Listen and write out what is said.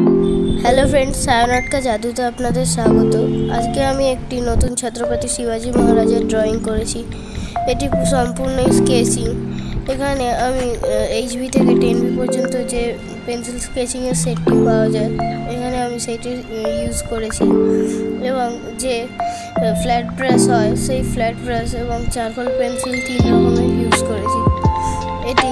Hello friends, सायोनाट का जादूते आपनादेर स्वागत। आज के आमी एकटी नतून छत्रपति शिवाजी महाराजेर ड्रयिंग करेছি। एटी सम्पूर्ण स्केचिंग। एखाने आमी HB থেকে 10B পর্যন্ত যে পেন্সিল স্কেচিং এর সেটটি পাওয়া যায় এখানে আমি সেটি ইউজ করেছি এবং যে ফ্ল্যাট ব্রাশ হয় সেই ফ্ল্যাট ব্রাশ এবং চারকোল পেন্সিল তিন রকমের ইউজ করেছি। এটি